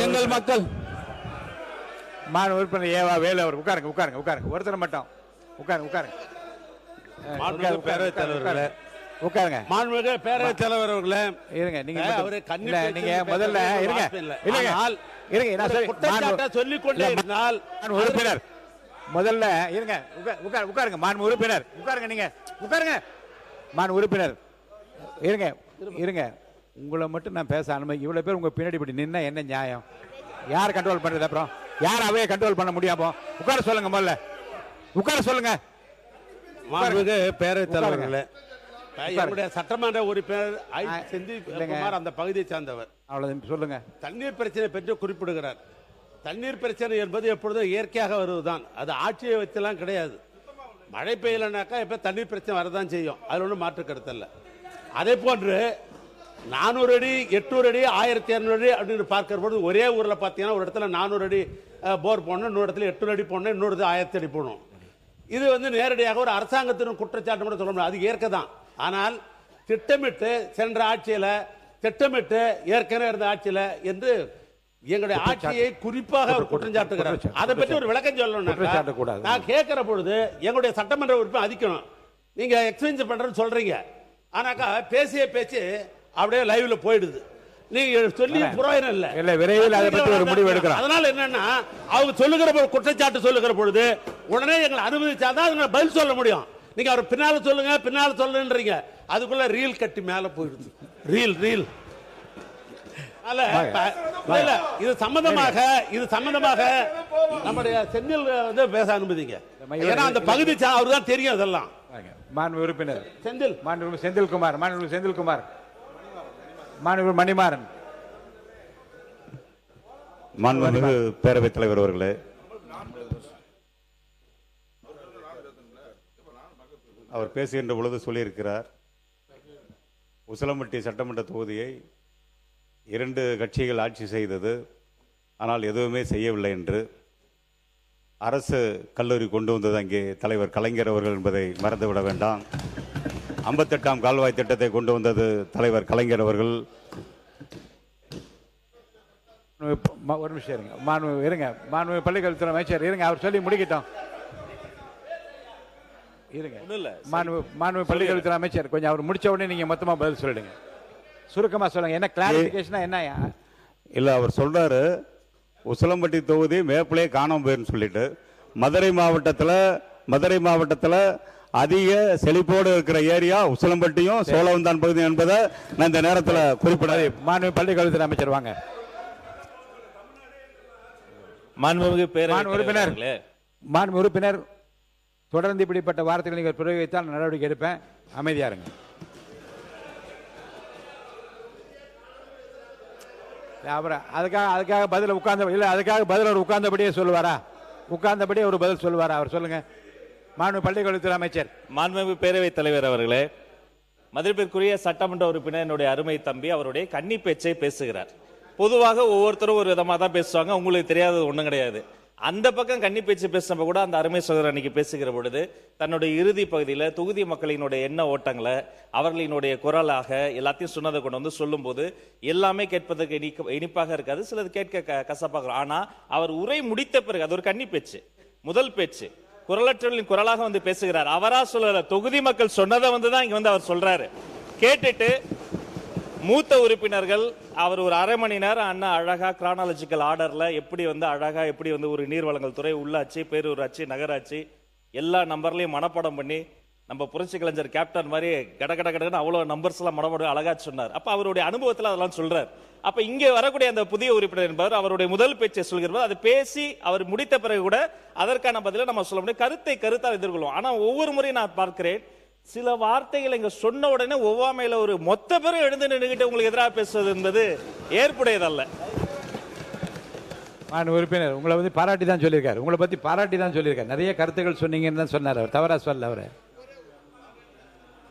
எங்கள் மக்கள் மாநில உறுப்பினர் ஏவா வேலு அவர் உட்காருங்க உட்காருங்க உட்காருங்க ஒருத்தர் மட்டும் உட்காருங்க உட்காருங்க பேரவைத் தலைவர்களே உட்காருங்க மாண்புமிகு பேரவைத் தலைவர் அவர்களே இருங்க நீங்க நீங்க நீங்க முதல்ல இருங்க இல்லங்க இருங்க நான் குற்றச்சாட்டை சொல்லிக் கொண்டே இருந்தால் உறுப்பினர் முதல்ல இருங்க உட்காருங்க மாண்பு உறுப்பினர் உட்காருங்க நீங்க உட்காருங்க மாண்பு உறுப்பினர் இருங்க இருங்க உங்களை மட்டும் நான் பேச அனுமதி இவ்வளவு பேர் உங்க பின்னாடி இப்படி நின்னா என்ன நியாயம் யார் கண்ட்ரோல் பண்றது அப்புறம் யார் அவையை கண்ட்ரோல் பண்ண முடியாமோ உட்கார சொல்லுங்க முதல்ல உட்கார சொல்லுங்க மாண்புமிகு பேரவைத் தலைவர்களே என்னுடைய சட்டமன்ற உறுப்பினர் செந்தில்குமார் அந்த பகுதியை சார்ந்தவர் அவ்வளவு சொல்லுங்க தண்ணீர் பிரச்சனை பற்றி குறிப்பிடுகிறார் தண்ணீர் பிரச்சனை என்பது எப்பொழுதும் இயற்கையாக வருவதுதான் அது ஆட்சியை வச்செல்லாம் கிடையாது மழை பெய்யலனாக்கா இப்ப தண்ணீர் பிரச்சனை வரதான் செய்யும் அதுல ஒன்றும் மாற்று கருத்தல்ல அதே போன்று 400 அடி 800 அடி 1200 அடி அப்படின்னு பார்க்கிற போது ஒரே ஊரில் பார்த்தீங்கன்னா ஒரு இடத்துல 400 அடி போர் போடணும் இன்னொரு இடத்துல 800 அடி போடணும் இன்னொரு 1000 அடி போடணும் இது வந்து நேரடியாக ஒரு அரசாங்கத்தின் குற்றச்சாட்டு கூட சொல்ல முடியாது அது இயற்கை தான் ஆனால் திட்டமிட்டு சென்ற ஆட்சியில் திட்டமிட்டு ஏற்கனவே இருந்த ஆட்சியில் என்று எங்களுடைய ஆட்சியை குறிப்பாக குற்றம் சாட்டுகிறார் அதை பற்றி ஒரு விளக்கம் சொல்லணும் நான் கேட்கிற பொழுது எங்களுடைய சட்டமன்ற உறுப்பினர் அதிக்கணும் நீங்க எக்ஸ்பென்ஸ் பண்றேன்னு சொல்றீங்க ஆனாக்கா பேசிய பேச்சு அப்படியே லைவ்ல போயிடுது நீங்க சொல்லி புரோஜனம் இல்ல விரைவில் அதை பற்றி ஒரு முடிவு எடுக்கிறோம் அதனால என்னன்னா அவங்க சொல்லுகிற குற்றச்சாட்டு சொல்லுகிற பொழுது உடனே எங்களை அனுமதிச்சாதான் அதுங்களை பதில் சொல்ல முடியும் நீங்க அவர் பின்னால சொல்லுன்றீங்க அதுக்குள்ள ரீல் கட்டி மேல போயிடுது ரீல் இது சம்பந்தமாக நம்முடைய செந்தில் வந்து பேச அனுமதிங்க ஏன்னா அந்த பகுதி அவரு தான் தெரியும் அதெல்லாம் மாண்பு உறுப்பினர் செந்தில் மாண்பு செந்தில்குமார் மாண்பு செந்தில்குமார் மாண்பு மணிமாறன் மாண்புமிகு பேரவைத் தலைவர் அவர்களே அவர் பேசுகின்ற பொழுது சொல்லியிருக்கிறார் உசிலம்பட்டி சட்டமன்ற தொகுதியை 2 கட்சிகள் ஆட்சி செய்தது ஆனால் எதுவுமே செய்யவில்லை என்று அரசு கல்லூரி கொண்டு வந்தது அங்கே தலைவர் கலைஞர் அவர்கள் என்பதை மறந்துவிட வேண்டாம் 58ஆம் கால்வாய் திட்டத்தை கொண்டு வந்தது தலைவர் கலைஞர் அவர்கள் ஒரு நிமிஷம் இருங்க மாண்பு பள்ளிக்கல்வித்துறை அமைச்சர் இருங்க அவர் சொல்லி முடிக்கட்டும் இருங்க மாண்பு பள்ளிக்கல்வித்துறை அமைச்சர் கொஞ்சம் அவர் முடிச்ச உடனே நீங்க மொத்தமா பதில் சொல்லிடுங்க சுருக்கமா சொல்லுங்க என்ன கிளாரிபிகேஷனா என்ன இல்ல அவர் சொல்றாரு உசிலம்பட்டி தொகுதி மேப்பிலே காணாம போயிருன்னு சொல்லிட்டு மதுரை மாவட்டத்தில் அதிக செழிப்போடு இருக்கிற ஏரியா உசிலம்பட்டியும் சோழவந்தான் பகுதி என்பதை நான் இந்த நேரத்தில் குறிப்பிடாது மாண்பு பள்ளிக்கல்வித்துறை அமைச்சர் வாங்க மாண்பு உறுப்பினர் தொடர்ந்து இப்படிப்பட்ட வார்த்தைகளை நீங்கள் பிரயோகித்தால் நடவடிக்கை எடுப்பேன் அமைதியா இருங்க அப்புறம் அதுக்காக பதில் உட்கார்ந்தபடியே சொல்லுவாரா உட்கார்ந்தபடியே ஒரு பதில் சொல்லுவாரா அவர் சொல்லுங்க மாண்பு பள்ளிக்கல்வித்துறை அமைச்சர் மாண்புமிகு பேரவைத் தலைவர் அவர்களே மதிப்பிற்குரிய சட்டமன்ற உறுப்பினர் என்னுடைய அருமை தம்பி அவருடைய கன்னி பேச்சை பேசுகிறார் பொதுவாக ஒவ்வொருத்தரும் ஒரு விதமாக தான் பேசுவாங்க உங்களுக்கு தெரியாதது ஒன்றும் கிடையாது அந்த பக்கம் கன்னி பேச்சு பேசினப்ப கூட அந்த அருமை சகோதரர் அன்னைக்கு பேசுகிற பொழுது தன்னுடைய இறுதி பகுதியில் தொகுதி மக்களினுடைய எண்ண ஓட்டங்களை அவர்களினுடைய குரலாக எல்லாத்தையும் சொன்னதை கொண்டு வந்து சொல்லும் போது எல்லாமே கேட்பதற்கு இனிப்பாக இருக்காது சிலது கேட்க கசப்பாக ஆனா அவர் உரை முடித்த பிறகு அது ஒரு கன்னி பேச்சு முதல் பேச்சு குரலற்றவர்களின் குரலாக வந்து பேசுகிறார் அவரா சொல்லல தொகுதி மக்கள் சொன்னதை வந்துதான் இங்க வந்து அவர் சொல்றாரு கேட்டுட்டு மூத்த உறுப்பினர்கள் அவர் ஒரு அரை மணி நேரம் அண்ணா அழகா கிரானாலஜிக்கல் ஆர்டர்ல எப்படி வந்து ஒரு நீர்வளங்கள் துறை உள்ளாட்சி பேரூராட்சி நகராட்சி எல்லா நம்பர்லையும் மனப்பாடம் பண்ணி நம்ம புரட்சி கலைஞர் கேப்டன் மாதிரி கடன்னு அவ்வளவு நம்பர்ஸ் எல்லாம் மனப்பாடம் அழகா சொன்னார் அப்ப அவருடைய அனுபவத்தில் அதெல்லாம் சொல்றாரு அப்ப இங்கே வரக்கூடிய அந்த புதிய உறுப்பினர் என்பவர் அவருடைய முதல் பேச்சை சொல்கிறார் அதை பேசி அவர் முடித்த பிறகு கூட அதற்கான பதில நம்ம சொல்ல முடியும் கருத்தால் எதிர்கொள்வோம் ஆனா ஒவ்வொரு முறையும் நான் பார்க்கிறேன் சில வார்த்தைகள் இங்க சொன்ன உடனே ஒவ்வாமையில ஒரு மொத்த பேரும் எழுந்து நின்றுகிட்டு உங்களுக்கு எதிராக பேசுவது என்பது ஏற்புடையதல்ல உறுப்பினர் உங்களை வந்து பாராட்டி தான் சொல்லியிருக்காரு உங்களை பத்தி பாராட்டி தான் சொல்லியிருக்காரு நிறைய கருத்துக்கள் சொன்னீங்கன்னு தான் சொன்னார் அவர் தவறா சொல்ல அவரை